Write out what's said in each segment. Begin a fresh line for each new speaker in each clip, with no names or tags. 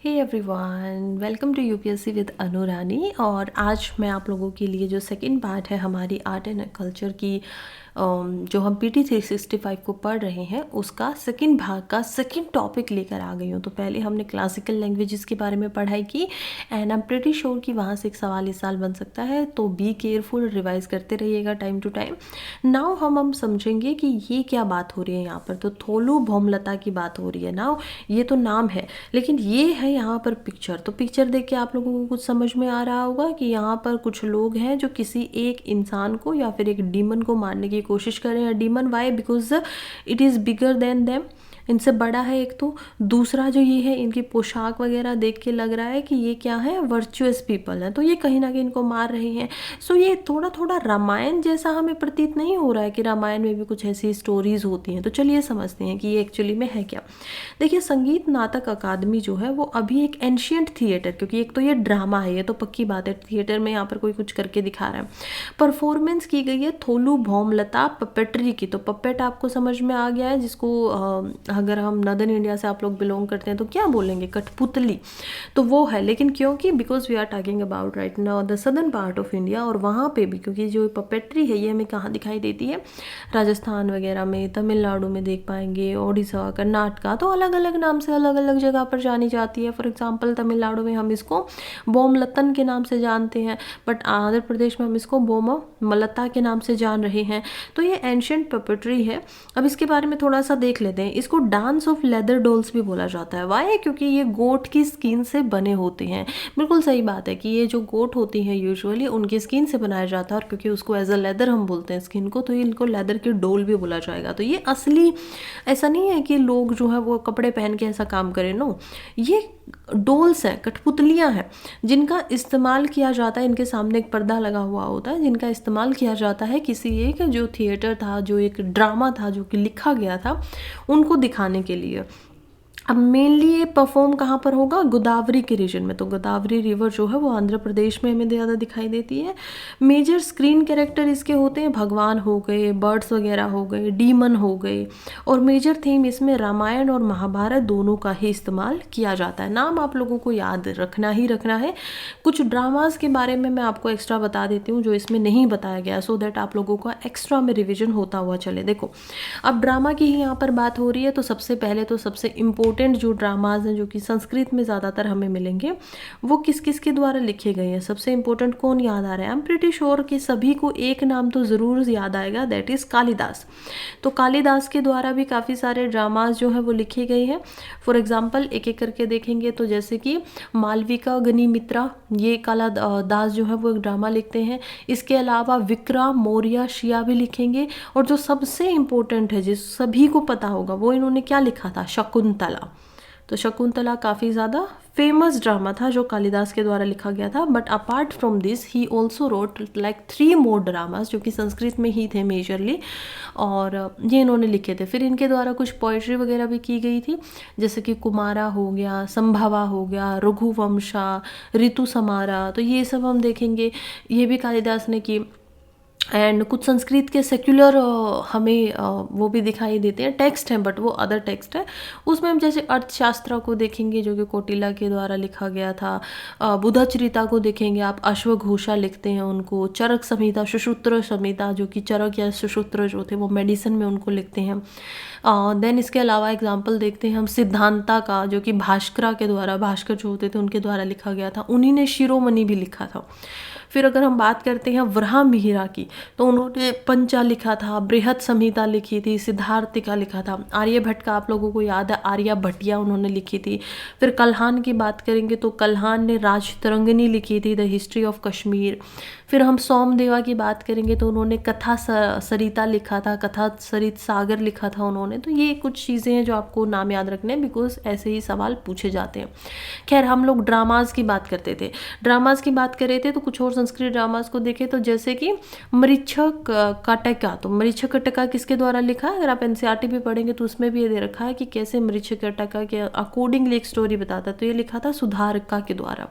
Hey everyone, welcome to UPSC with Anurani. और आज मैं आप लोगों के लिए जो सेकंड पार्ट है हमारी आर्ट एंड कल्चर की जो हम पीटी 365 को पढ़ रहे हैं उसका सेकंड भाग का सेकंड टॉपिक लेकर आ गई हूँ। तो पहले हमने क्लासिकल लैंग्वेजेस के बारे में पढ़ाई की and I am pretty sure कि वहाँ से एक सवाल इस साल बन सकता है, तो बी केयरफुल, रिवाइज करते रहिएगा टाइम टू टाइम। नाउ हम समझेंगे कि ये क्या बात हो रही है यहाँ पर। तो थोलू भौमलता की बात हो रही है। नाउ ये तो नाम है, लेकिन ये है यहाँ पर पिक्चर। तो पिक्चर देख के आप लोगों को कुछ समझ में आ रहा होगा कि यहाँ पर कुछ लोग हैं जो किसी एक इंसान को या फिर एक डीमन को मारने की कोशिश कर रहे हैं। Demon why? Because it is bigger than them, इनसे बड़ा है एक। तो दूसरा जो ये है, इनकी पोशाक वगैरह देख के लग रहा है कि ये क्या है, वर्चुअस पीपल है। तो ये कहीं ना कहीं इनको मार रहे हैं। सो ये थोड़ा थोड़ा रामायण जैसा हमें प्रतीत नहीं हो रहा है कि रामायण में भी कुछ ऐसी स्टोरीज होती हैं। तो चलिए समझते हैं कि ये एक्चुअली में है क्या। देखिए, संगीत नाटक अकादमी जो है वो अभी एक एंशियंट थिएटर, क्योंकि एक तो ये ड्रामा है, ये तो पक्की बात है, थिएटर में यहाँ पर कोई कुछ करके दिखा रहा है। परफॉर्मेंस की गई है थोलू भौमलता पपेट्री की। तो पपेट आपको समझ में आ गया है, जिसको अगर हम नदर्न इंडिया से आप लोग बिलोंग करते हैं तो क्या बोलेंगे, कठपुतली। तो वो है, लेकिन क्योंकि because we are talking about right now the southern part of India, और वहाँ पे भी क्योंकि जो पपेट्री है ये हमें कहाँ दिखाई देती है, राजस्थान वगैरह में, तमिलनाडु में देख पाएंगे, उड़ीसा, कर्नाटका, तो अलग अलग नाम से अलग अलग जगह पर जानी जाती है। फॉर एग्जाम्पल तमिलनाडु में हम इसको बोमलतन के नाम से जानते हैं, बट आंध्र प्रदेश में हम इसको बोमलता के नाम से जान रहे हैं। तो ये एंशियंट पपेट्री है। अब इसके बारे में थोड़ा सा देख लेते हैं। इसको डांस ऑफ लेदर डॉल्स भी बोला जाता है। वाई? क्योंकि ये गोट की स्किन से बने होते हैं। बिल्कुल सही बात है कि ये जो गोट होती हैं यूजुअली उनकी स्किन से बनाया जाता है, और क्योंकि उसको एज अ लेदर हम बोलते हैं स्किन को, तो ये इनको लेदर की डोल भी बोला जाएगा। तो ये असली, ऐसा नहीं है कि लोग जो है वो कपड़े पहन के ऐसा काम करें, नो, ये डोल्स हैं, कठपुतलियाँ हैं, जिनका इस्तेमाल किया जाता है। इनके सामने एक पर्दा लगा हुआ होता है जिनका इस्तेमाल किया जाता है किसी एक जो थिएटर था, जो एक ड्रामा था जो कि लिखा गया था, उनको दिखाने के लिए। अब मेनली ये परफॉर्म कहाँ पर होगा, गोदावरी के रीजन में। तो गोदावरी रिवर जो है वो आंध्र प्रदेश में हमें ज़्यादा दिखाई देती है। मेजर स्क्रीन कैरेक्टर इसके होते हैं भगवान हो गए, बर्ड्स वगैरह हो गए, डीमन हो गए, और मेजर थीम इसमें रामायण और महाभारत दोनों का ही इस्तेमाल किया जाता है। नाम आप लोगों को याद रखना ही रखना है। कुछ ड्रामाज के बारे में मैं आपको एक्स्ट्रा बता देती हूँ जो इसमें नहीं बताया गया, सो दैट आप लोगों का एक्स्ट्रा में रिविजन होता हुआ चले। देखो, अब ड्रामा की ही यहाँ पर बात हो रही है, तो सबसे पहले तो सबसे इम्पोर्टेंट जो ड्रामाज हैं जो कि संस्कृत में ज़्यादातर हमें मिलेंगे, वो किस किस के द्वारा लिखे गए हैं। सबसे इम्पोर्टेंट कौन याद आ रहा है? आई एम प्रीटी श्योर कि सभी को एक नाम तो ज़रूर याद आएगा, दैट इज़ कालिदास। तो कालिदास के द्वारा भी काफ़ी सारे ड्रामाज जो है वो लिखे गए हैं। फॉर एग्जाम्पल एक एक करके देखेंगे तो जैसे कि मालविका गनिमित्रा, ये कालिदास जो है वो एक ड्रामा लिखते हैं। इसके अलावा विक्रम मौर्य शिया भी लिखेंगे, और जो सबसे इम्पोर्टेंट है जिस सभी को पता होगा, वो इन्होंने क्या लिखा था, शकुंतला। तो शकुंतला काफ़ी ज़्यादा फेमस ड्रामा था जो कालिदास के द्वारा लिखा गया था। But apart from this he also wrote like 3 more dramas जो कि संस्कृत में ही थे मेजरली, और ये इन्होंने लिखे थे। फिर इनके द्वारा कुछ पोइट्री वगैरह भी की गई थी, जैसे कि कुमारा हो गया, संभवा हो गया, रघुवंशा, ऋतु समारा, तो ये सब हम देखेंगे, ये भी कालिदास ने की। एंड कुछ संस्कृत के सेक्युलर हमें वो भी दिखाई देते हैं, टेक्स्ट हैं बट वो अदर टेक्स्ट है। उसमें हम जैसे अर्थशास्त्र को देखेंगे जो कि कौटिल्य के द्वारा लिखा गया था। बुधचरिता को देखेंगे आप, अश्वघोषा लिखते हैं उनको। चरक संहिता, सुश्रुत संहिता, जो कि चरक या सुश्रुत जो थे वो मेडिसिन में उनको लिखते हैं। देन इसके अलावा एग्जाम्पल देखते हैं हम सिद्धांता का, जो कि भास्करा के द्वारा, भास्कर जो होते थे उनके द्वारा लिखा गया था। उन्हीं ने शिरोमणि भी लिखा था। फिर अगर हम बात करते हैं वराह मिहिरा की, तो उन्होंने पंचा लिखा था, बृहत संहिता लिखी थी, सिद्धार्थिका लिखा था। आर्यभट्ट का आप लोगों को याद है, आर्या भट्टिया उन्होंने लिखी थी। फिर कल्हान की बात करेंगे तो कल्हान ने राजतरंगिणी लिखी थी, द हिस्ट्री ऑफ कश्मीर। फिर हम सोमदेवा की बात करेंगे तो उन्होंने कथा सरिता लिखा था, कथा सरित सागर लिखा था उन्होंने। तो ये कुछ चीज़ें हैं जो आपको नाम याद रखने हैं, बिकॉज ऐसे ही सवाल पूछे जाते हैं। खैर, हम लोग ड्रामाज की बात करते थे, ड्रामाज की बात कर रहे थे, तो कुछ और संस्कृत ड्रामाज को देखें तो जैसे कि मरीक्षक कटका। तो मरीक्षक कटका किसके द्वारा लिखा है? अगर आप एनसीईआरटी भी पढ़ेंगे तो उसमें भी ये दे रखा है कि कैसे मरीक्षक कटका के अकॉर्डिंगली एक स्टोरी बताता है। तो ये लिखा था सुधारका के द्वारा।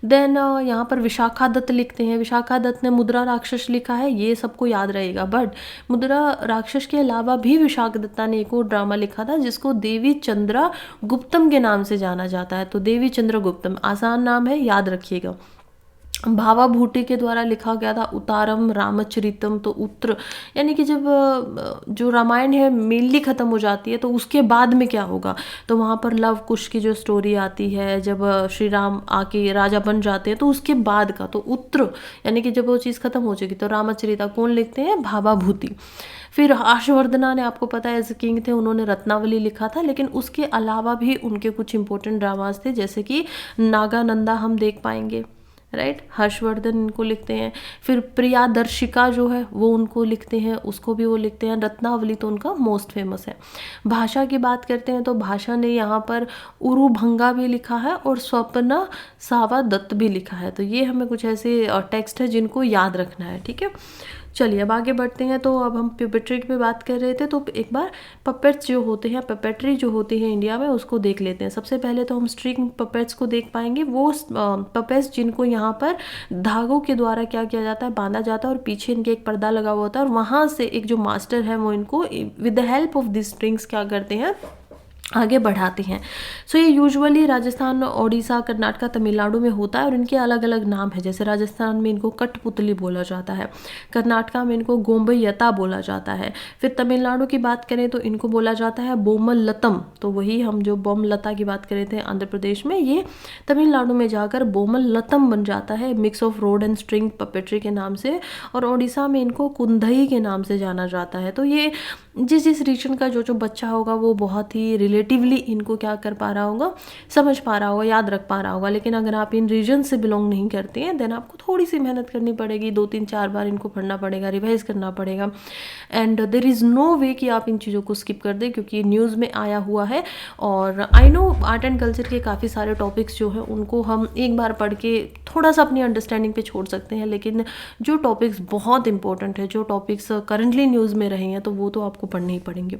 देन यहाँ पर विशाखा दत्त लिखते हैं, विशाखा दत्त ने मुद्रा राक्षस लिखा है, ये सबको याद रहेगा। बट मुद्रा राक्षस के अलावा भी विशाखा दत्ता ने एक और ड्रामा लिखा था जिसको देवी चंद्रा गुप्तम के नाम से जाना जाता है। तो देवी चंद्र गुप्तम आसान नाम है, याद रखिएगा। भावा भूटे के द्वारा लिखा गया था उतारम रामचरितम। तो उत्तर यानी कि जब जो रामायण है मेनली ख़त्म हो जाती है तो उसके बाद में क्या होगा, तो वहाँ पर लव कुश की जो स्टोरी आती है, जब श्री राम आके राजा बन जाते हैं तो उसके बाद का, तो उत्तर यानी कि जब वो चीज़ ख़त्म हो चुकी। तो रामचरिता कौन लिखते हैं, भावा भूति। फिर हर्षवर्धना ने, आपको पता है एज किंग थे, उन्होंने रत्नावली लिखा था, लेकिन उसके अलावा भी उनके कुछ इंपॉर्टेंट ड्रामाज थे जैसे कि नागानंदा हम देख पाएंगे, राइट। हर्षवर्धन इनको लिखते हैं। फिर प्रियादर्शिका जो है वो उनको लिखते हैं, उसको भी वो लिखते हैं। रत्नावली तो उनका मोस्ट फेमस है। भाषा की बात करते हैं तो भाषा ने यहाँ पर उरुभंगा भी लिखा है और स्वप्ना सावा दत्त भी लिखा है। तो ये हमें कुछ ऐसे टेक्स्ट है जिनको याद रखना है, ठीक है। चलिए अब आगे बढ़ते हैं। तो अब हम पपेट्री पे बात कर रहे थे, तो एक बार पपेट्स जो होते हैं, पपेट्री जो होती है इंडिया में, उसको देख लेते हैं। सबसे पहले तो हम स्ट्रिंग पपेट्स को देख पाएंगे, वो पपेट्स जिनको यहाँ पर धागों के द्वारा क्या किया जाता है, बांधा जाता है और पीछे इनके एक पर्दा लगा हुआ होता है और वहाँ से एक जो मास्टर है वो इनको with the help of this strings क्या करते हैं, आगे बढ़ाते हैं। सो ये यूजुअली राजस्थान, ओडिशा, कर्नाटका, तमिलनाडु में होता है और इनके अलग अलग नाम है। जैसे राजस्थान में इनको कठपुतली बोला जाता है, कर्नाटका में इनको गोम्बयता बोला जाता है। फिर तमिलनाडु की बात करें तो इनको बोला जाता है बोमल लतम। तो वही हम जो बोम लता की बात कर रहे थे आंध्र प्रदेश में, ये तमिलनाडु में जाकर बोमल लतम बन जाता है, mix of road and string puppetry के नाम से। और ओडिशा में इनको कुंदई के नाम से जाना जाता है। तो ये जिस जिस रीजन का जो बच्चा होगा वो बहुत ही रिलेटिवली इनको क्या कर पा रहा होगा, समझ पा रहा होगा, याद रख पा रहा होगा। लेकिन अगर आप इन रीजन से बिलोंग नहीं करते हैं देन आपको थोड़ी सी मेहनत करनी पड़ेगी, 2-3-4 बार इनको पढ़ना पड़ेगा, रिवाइज करना पड़ेगा। एंड देयर इज़ नो वे कि आप इन चीज़ों को स्किप कर दें क्योंकि न्यूज़ में आया हुआ है। और I know art and culture के काफ़ी सारे टॉपिक्स जो हैं उनको हम एक बार पढ़ के थोड़ा सा अपनी अंडरस्टैंडिंग पे छोड़ सकते हैं, लेकिन जो टॉपिक्स बहुत इंपॉर्टेंट है, जो टॉपिक्स करंटली न्यूज़ में रहे हैं, तो वो तो आपको पढ़ने ही पड़ेंगे।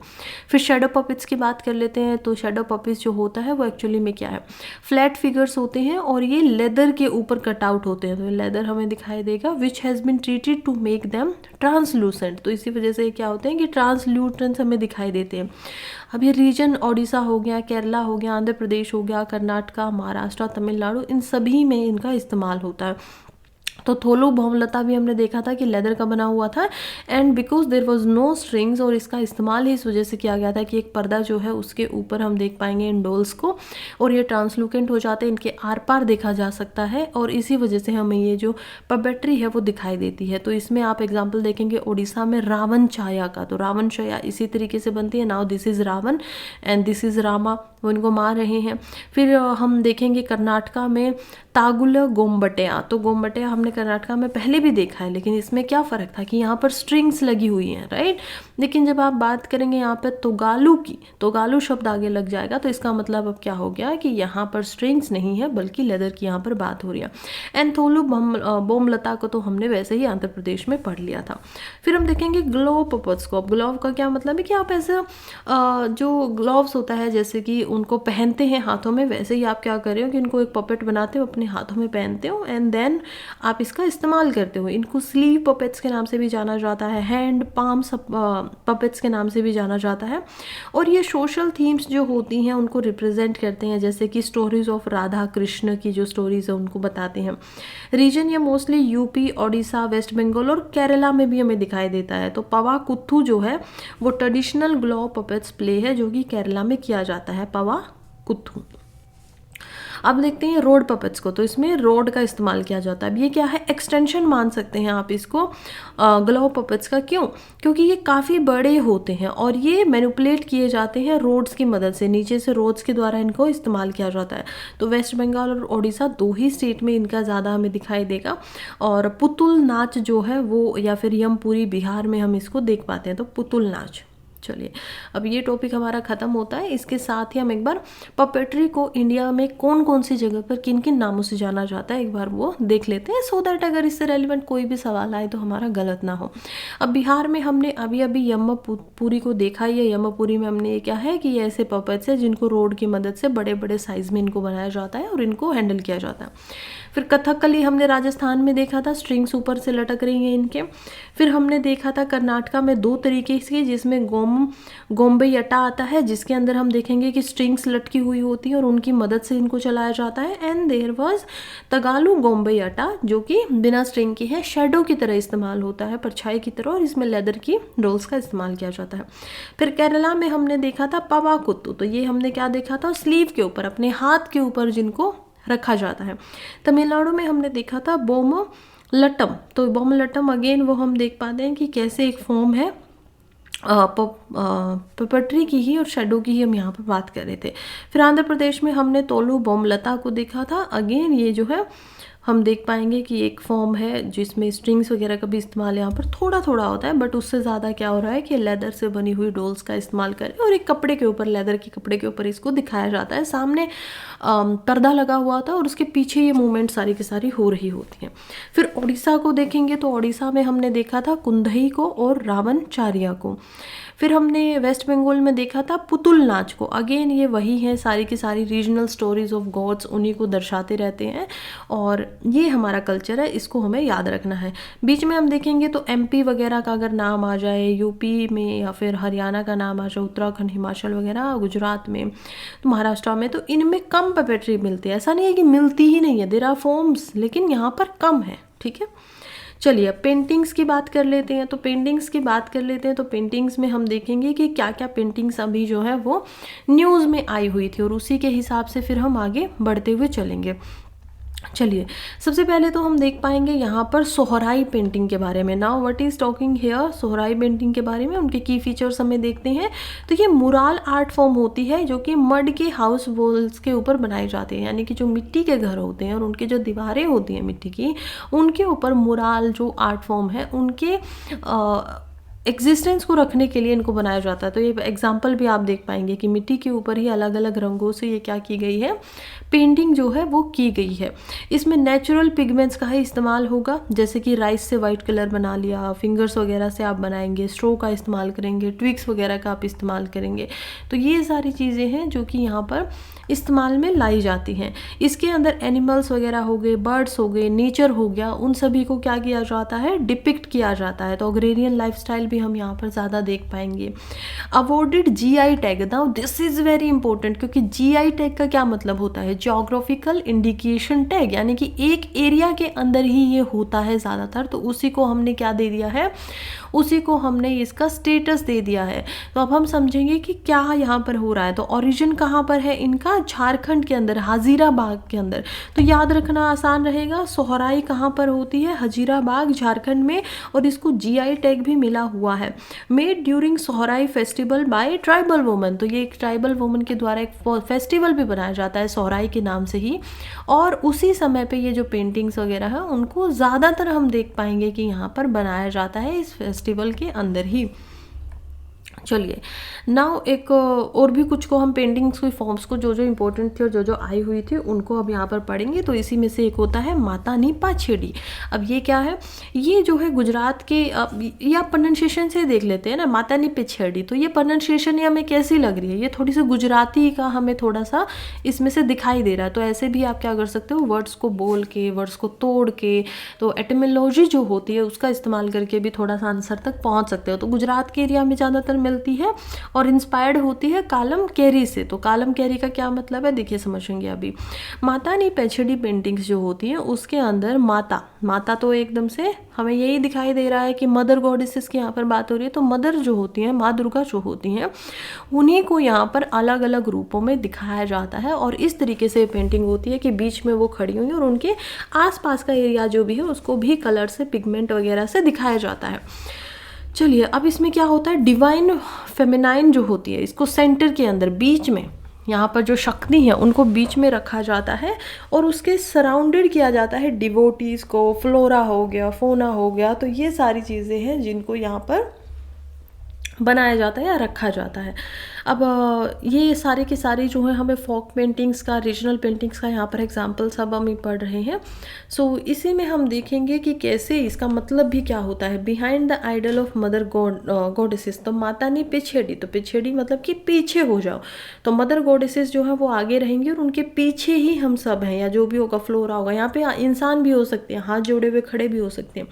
फिर शेडो पपेट्स की बात कर लेते हैं। तो शेडो पपेट्स जो होता है वो एक्चुअली में क्या है, फ्लैट फिगर्स होते हैं और ये लेदर के ऊपर कट आउट होते हैं। तो लेदर हमें दिखाई देगा, which has been treated to make them translucent. तो इसी वजह से क्या होते हैं कि ट्रांसल्यूटेंस हमें दिखाई देते हैं। अब ये रीजन ओडिशा हो गया, केरला हो गया, आंध्र प्रदेश हो गया, कर्नाटका, महाराष्ट्र, तमिलनाडु, इन सभी में इनका इस्तेमाल होता है। तो थोलू भौमलता भी हमने देखा था कि लेदर का बना हुआ था and because there was no strings, और इसका इस्तेमाल ही इस वजह से किया गया था कि एक पर्दा जो है उसके ऊपर हम देख पाएंगे इन डोल्स को और ये ट्रांसलूकेंट हो जाते हैं, इनके आर पार देखा जा सकता है और इसी वजह से हमें ये जो पपेट्री है वो दिखाई देती है। तो इसमें आप एग्जाम्पल देखेंगे ओडिशा में रावण छाया का, तो रावण छाया इसी तरीके से बनती है। Now this is Ravana and this is Rama, वो इनको मार रहे हैं। फिर हम देखेंगे कर्नाटका में तागुल गोम्बटिया। तो गोम्बटिया हमने कर्नाटका में पहले भी देखा है, लेकिन इसमें क्या फ़र्क था कि यहाँ पर स्ट्रिंग्स लगी हुई हैं, राइट। लेकिन जब आप बात करेंगे यहाँ पर तोगालू की, तोगालू शब्द आगे लग जाएगा तो इसका मतलब अब क्या हो गया कि यहाँ पर स्ट्रिंग्स नहीं है बल्कि लेदर की यहाँ पर बात हो रही है। एंड थोलू बोमलता को तो हमने वैसे ही आंध्र प्रदेश में पढ़ लिया था। फिर हम देखेंगे ग्लोव पपेट्स को। अब ग्लोव का क्या मतलब है कि आप ऐसा जो ग्लोव्स होता है जैसे कि उनको पहनते हैं हाथों में, वैसे ही आप क्या कर रहे हो कि इनको एक पपेट बनाते हो, अपने हाथों में पहनते हो एंड देन आप इसका इस्तेमाल करते हो। इनको स्लीव पपेट्स के नाम से भी जाना जाता है, हैंड पाम पपेट्स के नाम से भी जाना जाता है। और ये सोशल थीम्स जो होती हैं उनको रिप्रेजेंट करते हैं, जैसे कि स्टोरीज ऑफ राधा कृष्ण की जो स्टोरीज है उनको बताते हैं। रीजन ये मोस्टली यूपी, ओडिशा, वेस्ट बंगाल और केरला में भी हमें दिखाई देता है। तो पवा कुत्थू जो है वो ट्रेडिशनल ग्लोव पपेट्स प्ले है जो कि केरला में किया जाता है, पवा कुत्थू। अब देखते हैं रोड पपेट्स को। तो इसमें रोड का इस्तेमाल किया जाता है। अब ये क्या है, एक्सटेंशन मान सकते हैं आप इसको ग्लोव पपेट्स का। क्यों? क्योंकि ये काफ़ी बड़े होते हैं और ये मैनिपुलेट किए जाते हैं रोड्स की मदद से, नीचे से रोड्स के द्वारा इनको इस्तेमाल किया जाता है। तो वेस्ट बंगाल और ओडिशा दो ही स्टेट में इनका ज़्यादा हमें दिखाई देगा। और पुतुल नाच जो है वो, या फिर यमपुरी बिहार में हम इसको देख पाते हैं। तो पुतुल नाच, चलिए, अब ये टॉपिक हमारा ख़त्म होता है। इसके साथ ही हम एक बार पपेट्री को इंडिया में कौन कौन सी जगह पर किन किन नामों से जाना जाता है एक बार वो देख लेते हैं, सो दैट अगर इससे रेलिवेंट कोई भी सवाल आए तो हमारा गलत ना हो। अब बिहार में हमने अभी अभी यम्मपुरी को देखा ही है। यम्मपुरी में हमने ये क्या है कि ये ऐसे पपेट्स है जिनको रोड की मदद से बड़े बड़े साइज़ में इनको बनाया जाता है और इनको हैंडल किया जाता है। फिर कथकली हमने राजस्थान में देखा था, स्ट्रिंग्स ऊपर से लटक रही हैं इनके। फिर हमने देखा था कर्नाटका में 2 तरीके की, जिसमें गोम्बई अट्टा आता है, जिसके अंदर हम देखेंगे कि स्ट्रिंग्स लटकी हुई होती है और उनकी मदद से इनको चलाया जाता है। एंड देयर वाज तगालू गोम्बई अट्टा, जो कि बिना स्ट्रिंग की है, शेडो की तरह इस्तेमाल होता है, परछाई की तरह, और इसमें लेदर की रोल्स का इस्तेमाल किया जाता है। फिर केरला में हमने देखा था पवाकुत्तू, तो ये हमने क्या देखा था, स्लीव के ऊपर, अपने हाथ के ऊपर जिनको रखा जाता है। तमिलनाडु में हमने देखा था बोमलट्टम, तो बोमलट्टम अगेन वो हम देख पाते हैं कि कैसे एक फॉर्म है पपट्री की ही और शेडो की ही हम यहाँ पर बात कर रहे थे। फिर आंध्र प्रदेश में हमने तोलू बोमलता को देखा था। अगेन ये जो है हम देख पाएंगे कि एक फॉर्म है जिसमें स्ट्रिंग्स वगैरह का भी इस्तेमाल यहाँ पर थोड़ा थोड़ा होता है, बट उससे ज़्यादा क्या हो रहा है कि लेदर से बनी हुई डोल्स का इस्तेमाल करें और एक कपड़े के ऊपर, लेदर के कपड़े के ऊपर इसको दिखाया जाता है। सामने पर्दा लगा हुआ होता है और उसके पीछे ये मूवमेंट सारी की सारी हो रही होती हैं। फिर उड़ीसा को देखेंगे तो उड़ीसा में हमने देखा था कुंदई को और रावणचारिया को। फिर हमने वेस्ट बंगाल में देखा था पुतुल नाच को। अगेन ये वही है, सारी की सारी रीजनल स्टोरीज ऑफ गॉड्स उन्हीं को दर्शाते रहते हैं और ये हमारा कल्चर है, इसको हमें याद रखना है। बीच में हम देखेंगे तो एमपी वगैरह का अगर नाम आ जाए, यूपी में या फिर हरियाणा का नाम आ जाए, उत्तराखंड, हिमाचल वगैरह, गुजरात में, तो महाराष्ट्र में, तो इनमें कम पपेट्री मिलती है। ऐसा नहीं है कि मिलती ही नहीं है, देयर आर फॉर्म्स, लेकिन यहाँ पर कम है। ठीक है, चलिए अब पेंटिंग्स की बात कर लेते हैं। तो पेंटिंग्स में हम देखेंगे कि क्या क्या पेंटिंग्स अभी जो है वो न्यूज़ में आई हुई थी और उसी के हिसाब से फिर हम आगे बढ़ते हुए चलेंगे। चलिए, सबसे पहले तो हम देख पाएंगे यहाँ पर सोहराई पेंटिंग के बारे में। Now what is talking here, Sohrai painting के बारे में, उनके की फीचर्स हमें देखते हैं। तो ये मुराल आर्ट फॉर्म होती है जो कि मड के हाउस वॉल्स के ऊपर बनाए जाते हैं, यानी कि जो मिट्टी के घर होते हैं और उनकी जो दीवारें होती हैं मिट्टी की, उनके ऊपर मुराल जो आर्ट फॉर्म है उनके एग्जिस्टेंस को रखने के लिए इनको बनाया जाता है। तो ये एग्जाम्पल भी आप देख पाएंगे कि मिट्टी के ऊपर ही अलग अलग रंगों से ये क्या की गई है, पेंटिंग जो है वो की गई है। इसमें नेचुरल पिगमेंट्स का ही इस्तेमाल होगा, जैसे कि राइस से वाइट कलर बना लिया, फिंगर्स वगैरह से आप बनाएंगे, स्ट्रो का इस्तेमाल करेंगे, ट्विक्स वगैरह का आप इस्तेमाल करेंगे। तो ये सारी चीज़ें हैं जो कि यहाँ पर इस्तेमाल में लाई जाती हैं। इसके अंदर एनिमल्स वगैरह हो गए, बर्ड्स हो गए, नेचर हो गया, उन सभी को क्या किया जाता है, डिपिक्ट किया जाता है। तो अग्रेरियन लाइफस्टाइल भी हम यहाँ पर ज़्यादा देख पाएंगे। Awarded GI tag, now this is very important, क्योंकि जीआई टैग का क्या मतलब होता है, ज्योग्राफिकल इंडिकेशन टैग, यानी कि एक एरिया के अंदर ही ये होता है ज़्यादातर, तो उसी को हमने क्या दे दिया है, उसी को हमने इसका स्टेटस दे दिया है। तो अब हम समझेंगे कि क्या यहाँ पर हो रहा है। तो ओरिजिन कहाँ पर है इनका, झारखंड के अंदर, हजीराबाग के अंदर। तो याद रखना आसान रहेगा, सोहराई कहाँ पर होती है, हजीराबाग, झारखंड में, और इसको जीआई टैग भी मिला हुआ है। Made during Sohrai festival bye tribal woman, तो ये एक ट्राइबल वुमन के द्वारा एक फेस्टिवल भी बनाया जाता है सोहराई के नाम से ही, और उसी समय पे ये जो पेंटिंग्स वगैरह है उनको ज़्यादातर हम देख पाएंगे कि यहाँ पर बनाया जाता है इस फेस्टिवल के अंदर ही। चलिए, नाउ एक और भी कुछ को हम पेंटिंग्स की फॉर्म्स को जो जो इम्पोर्टेंट थी और जो जो आई हुई थी उनको अब यहाँ पर पढ़ेंगे। तो इसी में से एक होता है मातानी पाछेड़ी। अब ये क्या है, ये जो है गुजरात के, या प्रोनाउंसिएशन से देख लेते हैं ना, मातानी पिछेड़ी। तो ये प्रोनाउंसिएशन हमें कैसी लग रही है, ये थोड़ी सी गुजराती का हमें थोड़ा सा इसमें से दिखाई दे रहा है। तो ऐसे भी आप क्या कर सकते हो, वर्ड्स को बोल के, वर्ड्स को तोड़ के, तो एटिमोलॉजी जो होती है उसका इस्तेमाल करके भी थोड़ा सा आंसर तक पहुँच सकते हो। तो गुजरात के एरिया में ज़्यादातर मिलती है और इंस्पायर्ड होती है कालम कैरी से। तो कालम कैरी का क्या मतलब है, देखिए समझेंगे अभी। मातानी पेछड़ी पेंटिंग्स जो होती हैं उसके अंदर माता तो एकदम से हमें यही दिखाई दे रहा है कि मदर गॉडेसेस की यहाँ पर बात हो रही है। तो मदर जो होती हैं, माँ दुर्गा जो होती हैं, उन्हीं को यहाँ पर अलग अलग रूपों में दिखाया जाता है और इस तरीके से पेंटिंग होती है कि बीच में वो खड़ी हुई और उनके आसपास का एरिया जो भी है उसको भी कलर से, पिगमेंट वगैरह से दिखाया जाता है। चलिए, अब इसमें क्या होता है, डिवाइन फेमिनाइन जो होती है, इसको सेंटर के अंदर बीच में, यहाँ पर जो शक्ति है उनको बीच में रखा जाता है और उसके सराउंडेड किया जाता है डिवोटीज़ को, फ्लोरा हो गया, फोना हो गया। तो ये सारी चीज़ें हैं जिनको यहाँ पर बनाया जाता है या रखा जाता है। अब ये सारे के सारे जो है हमें फोक पेंटिंग्स का, रीजनल पेंटिंग्स का यहाँ पर एग्जांपल सब हम पढ़ रहे हैं। सो इसी में हम देखेंगे कि कैसे इसका मतलब भी क्या होता है। Behind the idol of mother goddesses, तो माता ने पिछेड़ी, तो पिछेड़ी मतलब कि पीछे हो जाओ, तो मदर गॉडेसेस जो है वो आगे रहेंगे और उनके पीछे ही हम सब हैं, या जो भी होगा फ्लोरा होगा, यहाँ पे इंसान भी हो सकते हैं, हाथ जोड़े हुए खड़े भी हो सकते हैं।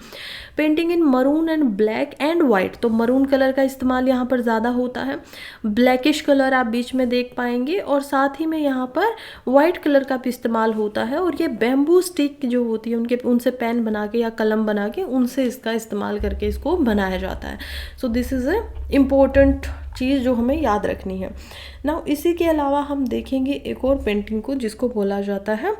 Painting in maroon and black and white, तो मरून कलर का इस्तेमाल यहाँ पर ज़्यादा होता है, ब्लैकिश कलर आप बीच में देख पाएंगे, और साथ ही में यहाँ पर वाइट कलर का भी इस्तेमाल होता है। और ये बैम्बू स्टिक जो होती है उनके, उनसे पेन बना के या कलम बना के उनसे इसका इस्तेमाल करके इसको बनाया जाता है। So this is a important चीज़ जो हमें याद रखनी है ना। इसी के अलावा हम देखेंगे एक और पेंटिंग को जिसको बोला जाता है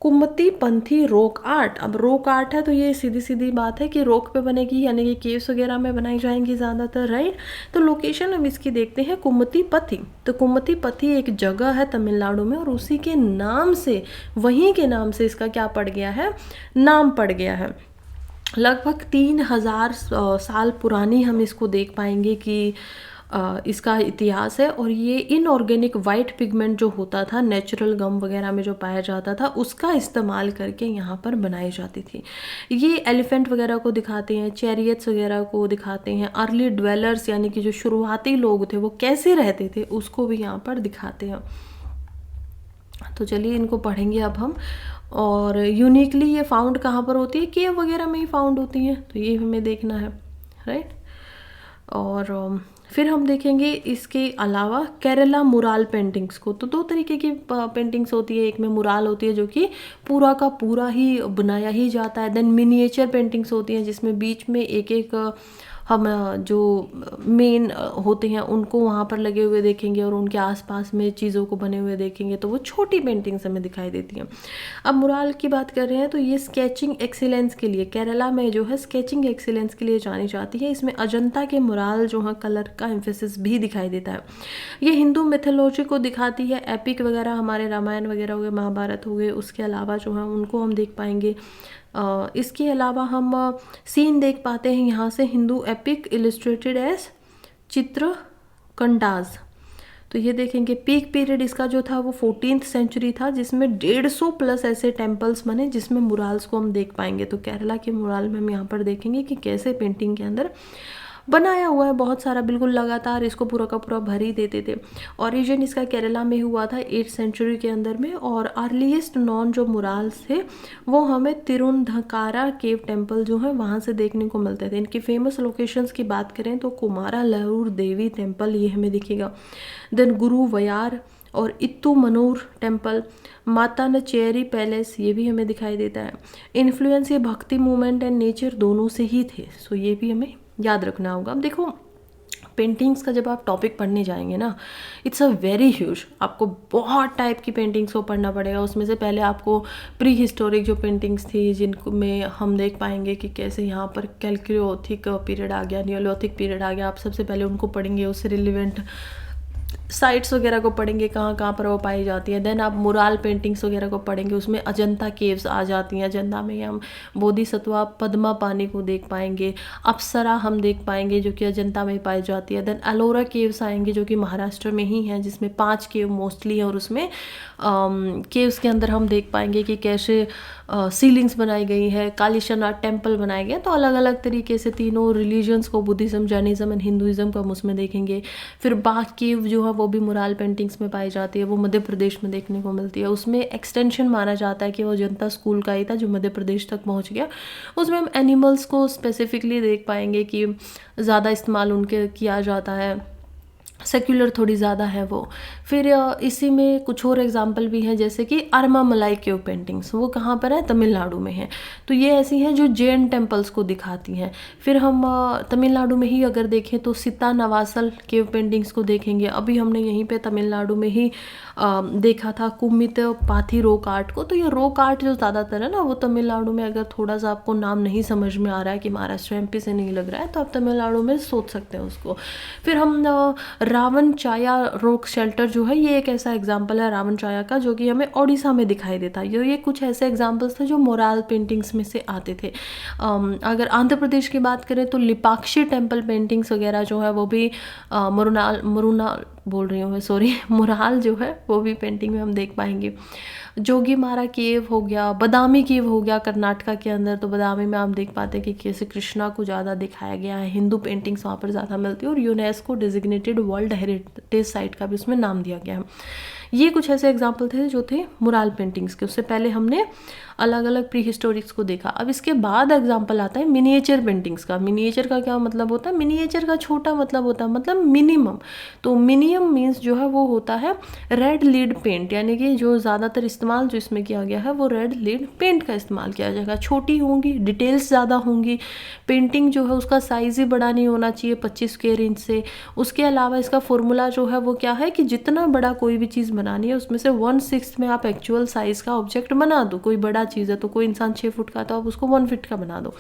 कुमती पंथी रोक आर्ट। अब रोक आर्ट है तो ये सीधी सीधी बात है कि रोक पे बनेगी, यानी कि केव्स वगैरह में बनाई जाएंगी ज़्यादातर, राइट। तो लोकेशन हम इसकी देखते हैं कुमती पथी। तो कुमती पथी एक जगह है तमिलनाडु में, और उसी के नाम से, वहीं के नाम से इसका क्या पड़ गया है, नाम पड़ गया है। लगभग 3000 साल पुरानी हम इसको देख पाएंगे कि इसका इतिहास है। और ये इनऑर्गेनिक वाइट पिगमेंट जो होता था नेचुरल गम वगैरह में जो पाया जाता था, उसका इस्तेमाल करके यहाँ पर बनाई जाती थी। ये एलिफेंट वगैरह को दिखाते हैं, चैरियट्स वगैरह को दिखाते हैं, अर्ली ड्वेलर्स यानी कि जो शुरुआती लोग थे वो कैसे रहते थे उसको भी यहाँ पर दिखाते हैं। तो चलिए इनको पढ़ेंगे अब हम। और यूनिकली ये फाउंड कहाँ पर होती है, केव वगैरह में ही फाउंड होती हैं, तो ये हमें देखना है, राइट। और फिर हम देखेंगे इसके अलावा केरला मुराल पेंटिंग्स को। तो दो तरीके की पेंटिंग्स होती है, एक में मुराल होती है जो कि पूरा का पूरा ही बनाया ही जाता है। देन मिनिएचर पेंटिंग्स होती हैं जिसमें बीच में एक एक हम जो मेन होते हैं उनको वहाँ पर लगे हुए देखेंगे और उनके आसपास में चीज़ों को बने हुए देखेंगे, तो वो छोटी पेंटिंग्स हमें दिखाई देती हैं। अब मुराल की बात कर रहे हैं तो ये स्केचिंग एक्सीलेंस के लिए, केरला में जो है स्केचिंग एक्सीलेंस के लिए जानी जाती है। इसमें अजंता के मुराल जो है कलर का एम्फेसिस भी दिखाई देता है। ये हिंदू मिथोलॉजी को दिखाती है, एपिक वगैरह हमारे रामायण वगैरह हो गए, महाभारत हो गए, उसके अलावा जो है उनको हम देख पाएंगे। इसके अलावा हम सीन देख पाते हैं यहाँ से हिंदू एपिक इलिस्ट्रेटेड एज चित्र कंडाज। तो ये देखेंगे पीक पीरियड इसका जो था वो 14th सेंचुरी था, जिसमें 150 प्लस ऐसे टेम्पल्स बने जिसमें मुराल्स को हम देख पाएंगे। तो केरला के मुराल में हम यहाँ पर देखेंगे कि कैसे पेंटिंग के अंदर बनाया हुआ है, बहुत सारा, बिल्कुल लगातार इसको पूरा का पूरा भर ही देते थे। ओरिजिन इसका केरला में हुआ था 8th सेंचुरी के अंदर में, और अर्लीस्ट नॉन जो मुराल्स थे वो हमें तिरुनधकारा केव टेम्पल जो है वहाँ से देखने को मिलते थे। इनकी फेमस लोकेशंस की बात करें तो कुमारा लहूर देवी टेम्पल ये हमें दिखेगा, देन गुरु वयार और इत्तू मनूर टेम्पल, माता नचेरी पैलेस ये भी हमें दिखाई देता है। इन्फ्लुएंस ये भक्ति मूवमेंट एंड नेचर दोनों से ही थे, सो ये भी हमें याद रखना होगा। अब देखो पेंटिंग्स का जब आप टॉपिक पढ़ने जाएंगे ना, इट्स अ वेरी ह्यूज, आपको बहुत टाइप की पेंटिंग्स को पढ़ना पड़ेगा। उसमें से पहले आपको प्री हिस्टोरिक जो पेंटिंग्स थी जिनको में हम देख पाएंगे कि कैसे यहाँ पर कैल्क्रियोथिक पीरियड आ गया, नियोलिथिक पीरियड आ गया, आप सबसे पहले उनको पढ़ेंगे, उससे रिलेवेंट साइट्स वगैरह को पढ़ेंगे कहाँ कहाँ पर वो पाई जाती है। देन आप मुराल पेंटिंग्स वगैरह को पढ़ेंगे, उसमें अजंता केव्स आ जाती हैं। अजंता में हम बोधिसत्वा पद्मा पानी को देख पाएंगे, अप्सरा हम देख पाएंगे जो कि अजंता में पाई जाती है। देन एलोरा केव्स आएंगे जो कि महाराष्ट्र में ही हैं, जिसमें 5 केव मोस्टली है, और उसमें केव्स के अंदर हम देख पाएंगे कि कैसे सीलिंग्स बनाई गई है, कालीशनाथ टेम्पल बनाए गए। तो अलग अलग तरीके से तीनों रिलीजन्स को, बुद्धिज़्म, जैनिज़्म एंड हिंदुज़्म को हम उसमें देखेंगे। फिर बाघ केव जो है वो भी मुराल पेंटिंग्स में पाई जाती है, वो मध्य प्रदेश में देखने को मिलती है। उसमें एक्सटेंशन माना जाता है कि वो जनता स्कूल का ही था जो मध्य प्रदेश तक पहुंच गया। उसमें हम एनिमल्स को स्पेसिफिकली देख पाएंगे कि ज़्यादा इस्तेमाल उनके किया जाता है, सेक्युलर थोड़ी ज़्यादा है वो। फिर इसी में कुछ और एग्जांपल भी हैं, जैसे कि अरमा मलाई केव पेंटिंग्स, वो कहाँ पर है, तमिलनाडु में है। तो ये ऐसी हैं जो जैन टेम्पल्स को दिखाती हैं। फिर हम तमिलनाडु में ही अगर देखें तो सीता नवासल केव पेंटिंग्स को देखेंगे। अभी हमने यहीं पे तमिलनाडु में ही देखा था कुमित पाथी रोक आर्ट को। तो ये रोक आर्ट जो ज़्यादातर है ना वो तमिलनाडु में, अगर थोड़ा सा आपको नाम नहीं समझ में आ रहा है कि महाराष्ट्र MP से नहीं लग रहा है, तो आप तमिलनाडु में सोच सकते हैं उसको। फिर हम रावण चाया रॉक शेल्टर जो है, ये एक ऐसा एग्जाम्पल है रावण चाया का, जो कि हमें ओडिशा में दिखाई देता है। ये कुछ ऐसे एग्जाम्पल्स थे जो मोराल पेंटिंग्स में से आते थे। अगर आंध्र प्रदेश की बात करें तो लिपाक्षी टेम्पल पेंटिंग्स वगैरह जो है वो भी मुरुनाल बोल रही हूँ मैं, सॉरी, मुराल जो है वो भी पेंटिंग में हम देख पाएंगे। जोगीमारा केव हो गया, बादामी केव हो गया कर्नाटका के अंदर, तो बादामी में आप देख पाते हैं कि कैसे कृष्णा को ज़्यादा दिखाया गया है। हिंदू पेंटिंग्स वहाँ पर ज़्यादा मिलती है और UNESCO designated world heritage site का भी उसमें नाम दिया गया है। ये कुछ ऐसे एग्जाम्पल थे जो थे मुराल पेंटिंग्स के। उससे पहले हमने अलग अलग प्री हिस्टोरिक्स को देखा। अब इसके बाद एग्जाम्पल आता है मिनिएचर पेंटिंग्स का। मिनिएचर का क्या मतलब होता है? मिनिएचर का छोटा मतलब होता है मतलब मिनिमम। तो मिनिमम मीन्स जो है वो होता है रेड लीड पेंट, यानी कि जो ज़्यादातर इस्तेमाल जो इसमें किया गया है वो रेड लीड पेंट का इस्तेमाल किया जाएगा। छोटी होंगी, डिटेल्स ज़्यादा होंगी, पेंटिंग जो है उसका साइज़ ही बड़ा नहीं होना चाहिए 25 स्क्वायर इंच से। उसके अलावा इसका फॉर्मूला जो है वो क्या है कि जितना बड़ा कोई भी चीज़ बनानी है उसमें से 1/6 में आप एक्चुअल साइज़ का ऑब्जेक्ट बना दो। कोई बड़ा चीज़ है तो कोई इंसान 6 फुट का, तो आप उसको 1 फीट का बना दो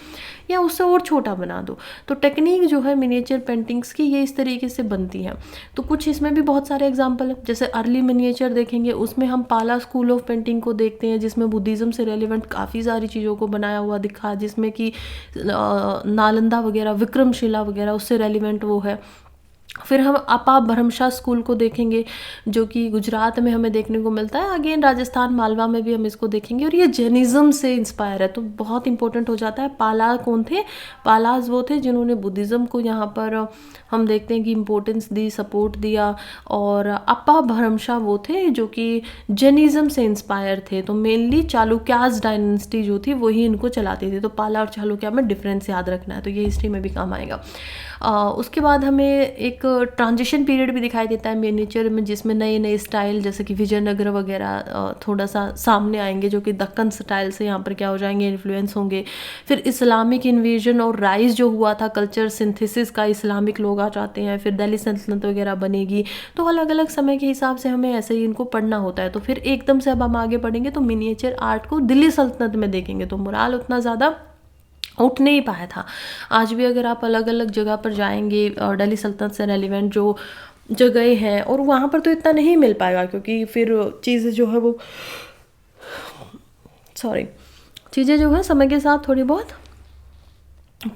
या उससे और छोटा बना दो। तो टेक्निक जो है मिनिएचर पेंटिंग्स की ये इस तरीके से बनती है। तो कुछ इसमें भी बहुत सारे एग्जाम्पल हैं। जैसे अर्ली मिनिएचर देखेंगे, उसमें हम पाला स्कूल ऑफ पेंटिंग को देखते हैं, जिसमें बुद्धिज़्म से रेलिवेंट काफ़ी सारी चीज़ों को बनाया हुआ दिखा, जिसमें कि नालंदा वगैरह, विक्रमशिला वगैरह उससे रेलिवेंट वो है। फिर हम अपाभ्रंशा स्कूल को देखेंगे जो कि गुजरात में हमें देखने को मिलता है। अगेन राजस्थान मालवा में भी हम इसको देखेंगे और ये जैनिज्म से इंस्पायर है, तो बहुत इंपॉर्टेंट हो जाता है। पाला कौन थे? पालाज वो थे जिन्होंने बुद्धिज़्म को यहाँ पर हम देखते हैं कि इम्पोर्टेंस दी, सपोर्ट दिया। और अपाभ्रंशा वो थे जो कि जैनिज्म से इंस्पायर थे। तो मेनली चालुक्याज डायनेस्टी जो थी वही इनको चलाती थी। तो पाला और चालुक्या में डिफरेंस याद रखना है, तो ये हिस्ट्री में भी काम आएगा। उसके बाद हमें एक ट्रांजिशन पीरियड भी दिखाई देता है मिनिएचर में, जिसमें नए नए स्टाइल जैसे कि विजयनगर वगैरह थोड़ा सा सामने आएंगे, जो कि दक्कन स्टाइल से यहाँ पर क्या हो जाएंगे, इन्फ्लुएंस होंगे। फिर इस्लामिक इन्वेजन और राइज जो हुआ था कल्चर सिंथेसिस का, इस्लामिक लोग आ जाते हैं, फिर दिल्ली सल्तनत वगैरह बनेगी। तो अलग अलग समय के हिसाब से हमें ऐसे ही इनको पढ़ना होता है। तो फिर एकदम से अब हम आगे बढ़ेंगे तो मिनिएचर आर्ट को दिल्ली सल्तनत में देखेंगे, तो मुराल उतना ज़्यादा उठ नहीं पाया था। आज भी अगर आप अलग अलग जगह पर जाएंगे दिल्ली सल्तनत से रेलिवेंट जो जगह हैं, और वहाँ पर तो इतना नहीं मिल पाएगा, क्योंकि फिर चीज़ें जो है वो चीज़ें जो है समय के साथ थोड़ी बहुत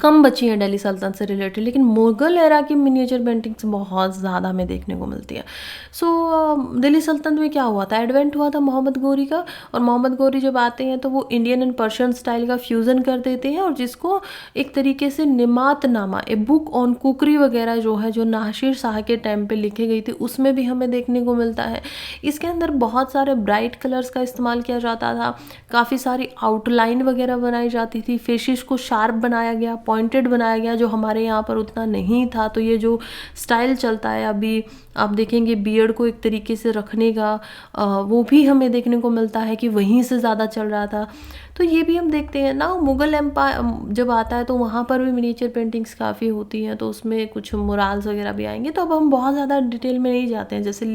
कम बची हैं दिल्ली सल्तनत से रिलेटेड। लेकिन मुगल एरा की मिनिएचर पेंटिंग्स बहुत ज़्यादा हमें देखने को मिलती है। सो दिल्ली सल्तनत में क्या हुआ था, एडवेंट हुआ था मोहम्मद गौरी का। और मोहम्मद गौरी जब आते हैं तो वो इंडियन एंड पर्शियन स्टाइल का फ्यूज़न कर देते हैं, और जिसको एक तरीके से निमातनामा, ए बुक ऑन कुकरी वगैरह जो है, जो नासिर शाह के टाइम पर लिखी गई थी, उसमें भी हमें देखने को मिलता है। इसके अंदर बहुत सारे ब्राइट कलर्स का इस्तेमाल किया जाता था, काफ़ी सारी आउटलाइन वगैरह बनाई जाती थी, फेसेस को शार्प बनाया गया, पॉइंटेड बनाया गया, जो हमारे यहाँ पर उतना नहीं था। तो ये जो स्टाइल चलता है अभी आप देखेंगे बियर्ड को एक तरीके से रखने का, वो भी हमें देखने को मिलता है कि वहीं से ज़्यादा चल रहा था। तो ये भी हम देखते हैं ना। मुगल एम्पायर जब आता है तो वहाँ पर भी मिनिएचर पेंटिंग्स काफ़ी होती हैं, तो उसमें कुछ मुराल्स वगैरह भी आएंगे। तो अब हम बहुत ज़्यादा डिटेल में नहीं जाते हैं। जैसे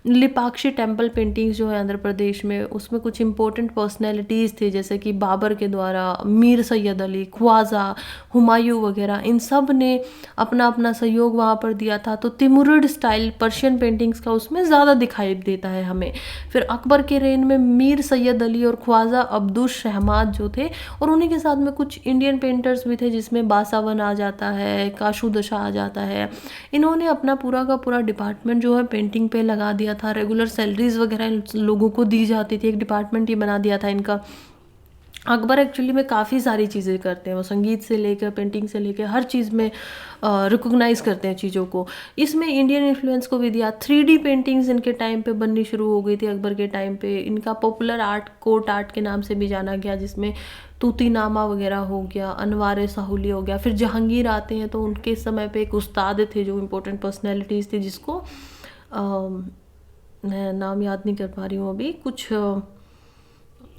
लिपाक्षी टेम्पल पेंटिंग्स जो है आंध्र प्रदेश में, उसमें कुछ इंपॉर्टेंट पर्सनैलिटीज़ थे, जैसे कि बाबर के द्वारा, मीर सैयद अली, ख्वाजा, हुमायूं वगैरह, इन सब ने अपना अपना सहयोग वहाँ पर दिया था। तो तिमुरिड स्टाइल पर्शियन पेंटिंग्स का उसमें ज़्यादा दिखाई देता है हमें। फिर अकबर के रेन में मीर सैयद अली और ख्वाजा अब्दुल शहमाद जो थे, और उन्हीं के साथ में कुछ इंडियन पेंटर्स भी थे, जिसमें बासावन आ जाता है, काशुदशा आ जाता है। इन्होंने अपना पूरा का पूरा डिपार्टमेंट जो है पेंटिंग पे लगा दिया था। रेगुलर सैलरीज वगैरह इन लोगों को दी जाती थी, एक डिपार्टमेंट ही बना दिया था इनका। अकबर एक्चुअली में काफ़ी सारी चीज़ें करते हैं, वो संगीत से लेकर पेंटिंग से लेकर हर चीज़ में रिकॉग्नाइज करते हैं चीज़ों को। इसमें इंडियन इन्फ्लुएंस को भी दिया। 3D पेंटिंग्स इनके टाइम पे बननी शुरू हो गई थी अकबर के टाइम पे। इनका पॉपुलर आर्ट कोर्ट आर्ट के नाम से भी जाना गया, जिसमें तूतीनामा वगैरह हो गया, अनवार साहुली हो गया। फिर जहांगीर आते हैं तो उनके समय पे एक उस्ताद थे जो इम्पोर्टेंट पर्सनैलिटीज़ थी, जिसको मैं नाम याद नहीं कर पा रही हूँ अभी, कुछ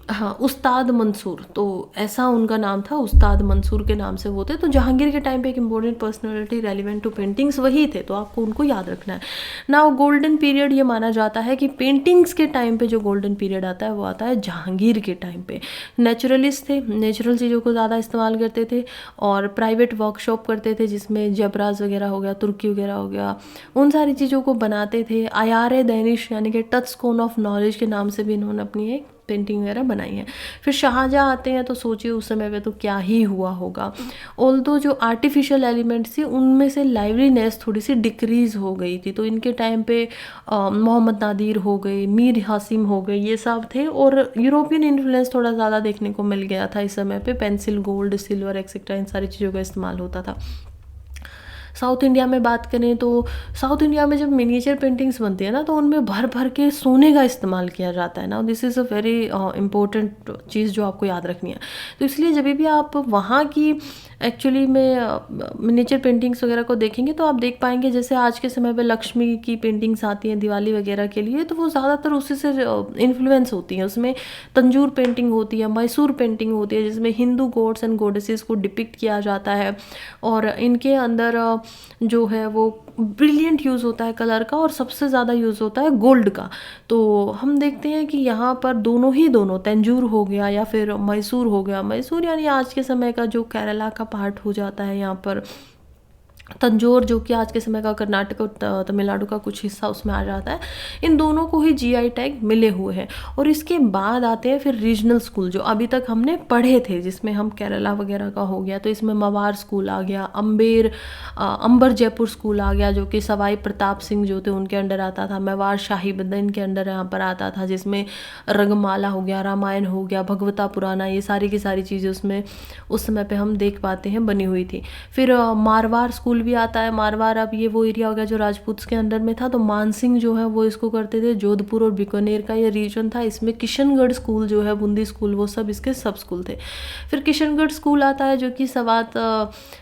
हाँ, उस्ताद मंसूर, तो ऐसा उनका नाम था, उस्ताद मंसूर के नाम से वो थे। तो जहांगीर के टाइम पे एक important personality relevant to paintings वही थे, तो आपको उनको याद रखना है। नाउ गोल्डन पीरियड ये माना जाता है कि पेंटिंग्स के टाइम पे जो गोल्डन पीरियड आता है वो आता है जहांगीर के टाइम पे। नेचुरलिस्ट थे, नेचुरल चीज़ों को ज़्यादा इस्तेमाल करते थे और प्राइवेट वर्कशॉप करते थे जिसमें जबराज वगैरह हो गया, तुर्की वगैरह हो गया, उन सारी चीज़ों को बनाते थे। आयार दैनिश यानी कि टच स्कोन ऑफ नॉलेज के नाम से भी इन्होंने अपनी एक पेंटिंग वगैरह बनाई है। फिर शाहजहाँ आते हैं, तो सोचिए उस समय पे तो क्या ही हुआ होगा। ऑल्दो जो आर्टिफिशियल एलिमेंट्स थी उनमें से लाइवलीनेस थोड़ी सी डिक्रीज हो गई थी, तो इनके टाइम पे मोहम्मद नादिर हो गए, मीर हासिम हो गए, ये सब थे। और यूरोपियन इन्फ्लुएंस थोड़ा ज़्यादा देखने को मिल गया था इस समय पे, पेंसिल, गोल्ड, सिल्वर एक्सेट्रा इन सारी चीज़ों का इस्तेमाल होता था। साउथ इंडिया में बात करें तो साउथ इंडिया में जब मिनिएचर पेंटिंग्स बनती है ना, तो उनमें भर भर के सोने का इस्तेमाल किया जाता है ना। This is a very important चीज़ जो आपको याद रखनी है। तो इसलिए जब भी आप वहाँ की एक्चुअली में मिनिएचर पेंटिंग्स वगैरह को देखेंगे तो आप देख पाएंगे, जैसे आज के समय पे लक्ष्मी की पेंटिंग्स आती हैं दिवाली वगैरह के लिए, तो वो ज़्यादातर उसी से इन्फ्लुएंस होती हैं। उसमें तंजूर पेंटिंग होती है, मैसूर पेंटिंग होती है, जिसमें हिंदू गॉड्स एंड गॉडेसेस को डिपिक्ट किया जाता है। और इनके अंदर जो है वो ब्रिलियंट यूज़ होता है कलर का, और सबसे ज़्यादा यूज़ होता है गोल्ड का। तो हम देखते हैं कि यहाँ पर दोनों तंजूर हो गया या फिर मैसूर हो गया, मैसूर यानी आज के समय का जो केरला का पार्ट हो जाता है यहाँ पर, तंजौर जो कि आज के समय का कर्नाटक और तमिलनाडु का कुछ हिस्सा उसमें आ जाता है। इन दोनों को ही जीआई टैग मिले हुए हैं। और इसके बाद आते हैं फिर रीजनल स्कूल जो अभी तक हमने पढ़े थे, जिसमें हम केरला वगैरह का हो गया, तो इसमें मवार स्कूल आ गया, अंबर जयपुर स्कूल आ गया जो कि सवाई प्रताप सिंह जो थे उनके अंडर आता था। मेवाड़ शाही बदन के अंडर यहाँ पर आता था, जिसमें रंगमाला हो गया, रामायण हो गया, भगवता पुराना, ये सारी की सारी चीज़ें उसमें उस समय पे हम देख पाते हैं बनी हुई थी। फिर मारवाड़ स्कूल भी आता है। मारवाड़ अब ये वो एरिया हो गया जो राजपूत के अंडर में था, तो मानसिंह जो है वो इसको करते थे। जोधपुर और बीकानेर का ये रीजन था, इसमें किशनगढ़ स्कूल जो है, बूंदी स्कूल, वो सब इसके सब स्कूल थे। फिर किशनगढ़ स्कूल आता है जो कि सवात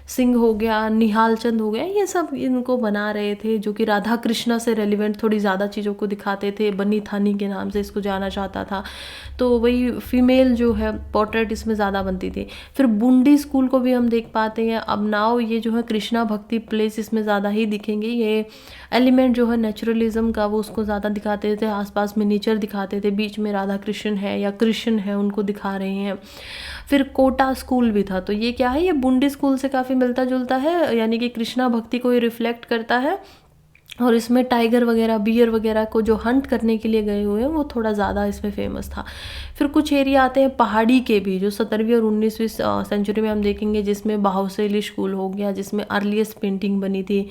सिंह हो गया, निहाल चंद हो गया, ये सब इनको बना रहे थे, जो कि राधा कृष्णा से रेलिवेंट थोड़ी ज़्यादा चीज़ों को दिखाते थे। बनी थानी के नाम से इसको जाना जाता था, तो वही फीमेल जो है पोर्ट्रेट इसमें ज़्यादा बनती थी। फिर बूंदी स्कूल को भी हम देख पाते हैं। अब नाउ ये जो है कृष्णा भक्ति प्लेस इसमें ज़्यादा ही दिखेंगे। ये एलिमेंट जो है नेचुरलिज्म का वो उसको ज़्यादा दिखाते थे, आसपास में नेचर दिखाते थे, बीच में राधा कृष्ण है या कृष्ण है उनको दिखा रहे हैं। फिर कोटा स्कूल भी था, तो ये क्या है, ये बूंदी स्कूल से काफ़ी मिलता जुलता है, यानी कि कृष्णा भक्ति को ये रिफ्लेक्ट करता है। और इसमें टाइगर वगैरह, बियर वगैरह को जो हंट करने के लिए गए हुए हैं वो थोड़ा ज़्यादा इसमें फेमस था। फिर कुछ एरिया आते हैं पहाड़ी के भी, जो 17वीं और 19वीं सेंचुरी में हम देखेंगे, जिसमें बाहुसैली स्कूल हो गया, जिसमें अर्लीस्ट पेंटिंग बनी थी।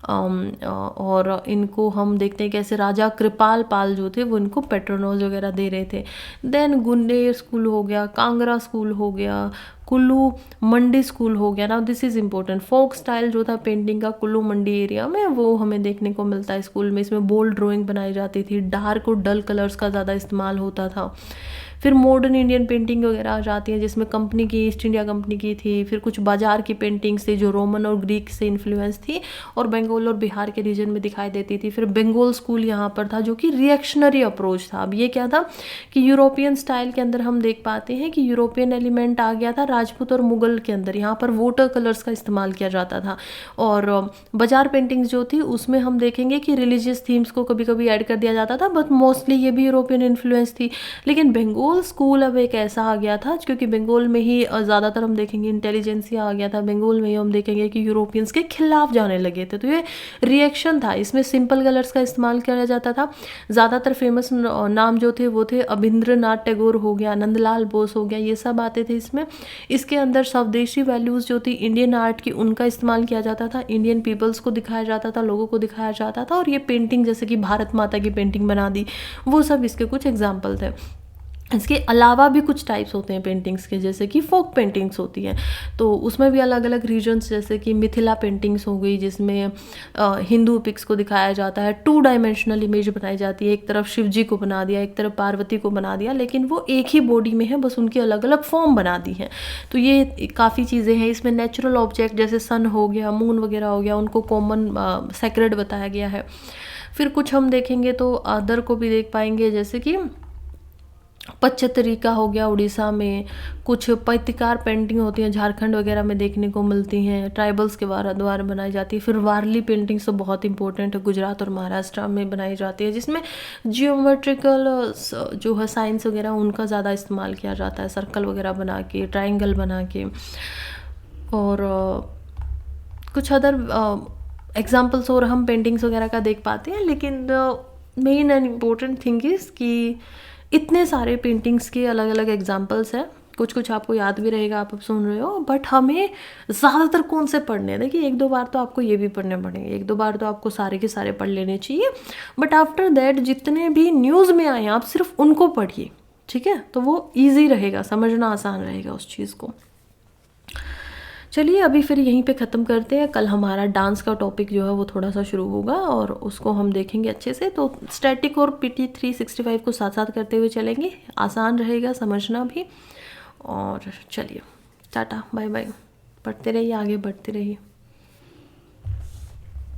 और इनको हम देखते हैं कैसे राजा कृपाल पाल जो थे वो इनको पेट्रोनोज वगैरह दे रहे थे। देन गुंडेर स्कूल हो गया, कांगड़ा स्कूल हो गया, कुल्लू मंडी स्कूल हो गया। ना this is important, folk style जो था पेंटिंग का कुल्लू मंडी एरिया में, वो हमें देखने को मिलता है स्कूल में। इसमें बोल्ड ड्राइंग बनाई जाती थी, डार्क और डल कलर्स का ज़्यादा इस्तेमाल होता था। फिर मॉडर्न इंडियन पेंटिंग वगैरह आ जाती है, जिसमें कंपनी की, ईस्ट इंडिया कंपनी की थी। फिर कुछ बाजार की पेंटिंग्स थी जो रोमन और ग्रीक से इन्फ्लुएंस थी और बंगाल और बिहार के रीजन में दिखाई देती थी। फिर बंगाल स्कूल यहाँ पर था जो कि रिएक्शनरी अप्रोच था। अब ये क्या था कि यूरोपियन स्टाइल के अंदर हम देख पाते हैं कि यूरोपियन एलिमेंट आ गया था राजपूत और मुगल के अंदर। यहाँ पर वोटर कलर्स का इस्तेमाल किया जाता था। और बाजार पेंटिंग्स जो थी उसमें हम देखेंगे कि रिलीजियस थीम्स को कभी कभी ऐड कर दिया जाता था, बट मोस्टली ये भी यूरोपियन इन्फ्लुएंस थी। लेकिन बंगाल स्कूल अब एक ऐसा आ गया था, क्योंकि बंगाल में ही ज़्यादातर हम देखेंगे इंटेलिजेंसिया आ गया था, बंगाल में ही हम देखेंगे कि यूरोपियंस के खिलाफ जाने लगे थे, तो ये रिएक्शन था। इसमें सिंपल कलर्स का इस्तेमाल किया जाता था। ज़्यादातर फेमस नाम जो थे वो थे अभिंद्रनाथ टैगोर हो गया, नंदलाल बोस हो गया, ये सब आते थे इसमें। इसके अंदर स्वदेशी वैल्यूज़ जो थी इंडियन आर्ट की, उनका इस्तेमाल किया जाता था। इंडियन पीपल्स को दिखाया जाता था, लोगों को दिखाया जाता था। और ये पेंटिंग जैसे कि भारत माता की पेंटिंग बना दी, वो सब इसके कुछ एग्जाम्पल थे। इसके अलावा भी कुछ टाइप्स होते हैं पेंटिंग्स के, जैसे कि फोक पेंटिंग्स होती हैं, तो उसमें भी अलग अलग रीजन्स, जैसे कि मिथिला पेंटिंग्स हो गई, जिसमें हिंदू पिक्स को दिखाया जाता है, 2 डायमेंशनल इमेज बनाई जाती है। एक तरफ शिव जी को बना दिया, एक तरफ पार्वती को बना दिया, लेकिन वो एक ही बॉडी में है, बस उनकी अलग अलग फॉर्म बना दी हैं। तो ये काफ़ी चीज़ें हैं। इसमें नेचुरल ऑब्जेक्ट जैसे सन हो गया, मून वगैरह हो गया, उनको कॉमन सेक्रेड बताया गया है। फिर कुछ हम देखेंगे तो अदर को भी देख पाएंगे, जैसे कि पचतरी का हो गया उड़ीसा में, कुछ पैतिकार पेंटिंग होती हैं झारखंड वगैरह में देखने को मिलती हैं, ट्राइबल्स के द्वारा बनाई जाती है। फिर वारली पेंटिंग्स तो बहुत इंपॉर्टेंट है, गुजरात और महाराष्ट्र में बनाई जाती है, जिसमें जियोमेट्रिकल जो है साइंस वगैरह उनका ज़्यादा इस्तेमाल किया जाता है, सर्कल वगैरह बना के, ट्राइंगल बना के। और कुछ अदर एग्जाम्पल्स और हम पेंटिंग्स वगैरह का देख पाते हैं। लेकिन main and important thing is कि इतने सारे पेंटिंग्स के अलग अलग एग्जाम्पल्स हैं, कुछ कुछ आपको याद भी रहेगा, आप अब सुन रहे हो, बट हमें ज़्यादातर कौन से पढ़ने हैं? देखिए, एक दो बार तो आपको ये भी पढ़ने पड़ेंगे, एक दो बार तो आपको सारे के सारे पढ़ लेने चाहिए, बट आफ्टर दैट जितने भी न्यूज़ में आए हैं आप सिर्फ उनको पढ़िए, ठीक है? तो वो ईजी रहेगा, समझना आसान रहेगा उस चीज़ को। चलिए अभी फिर यहीं पे ख़त्म करते हैं। कल हमारा डांस का टॉपिक जो है वो थोड़ा सा शुरू होगा और उसको हम देखेंगे अच्छे से। तो स्टैटिक और PT 365 को साथ साथ करते हुए चलेंगे, आसान रहेगा समझना भी। और चलिए टाटा बाय बाय, पढ़ते रहिए, आगे बढ़ते रहिए।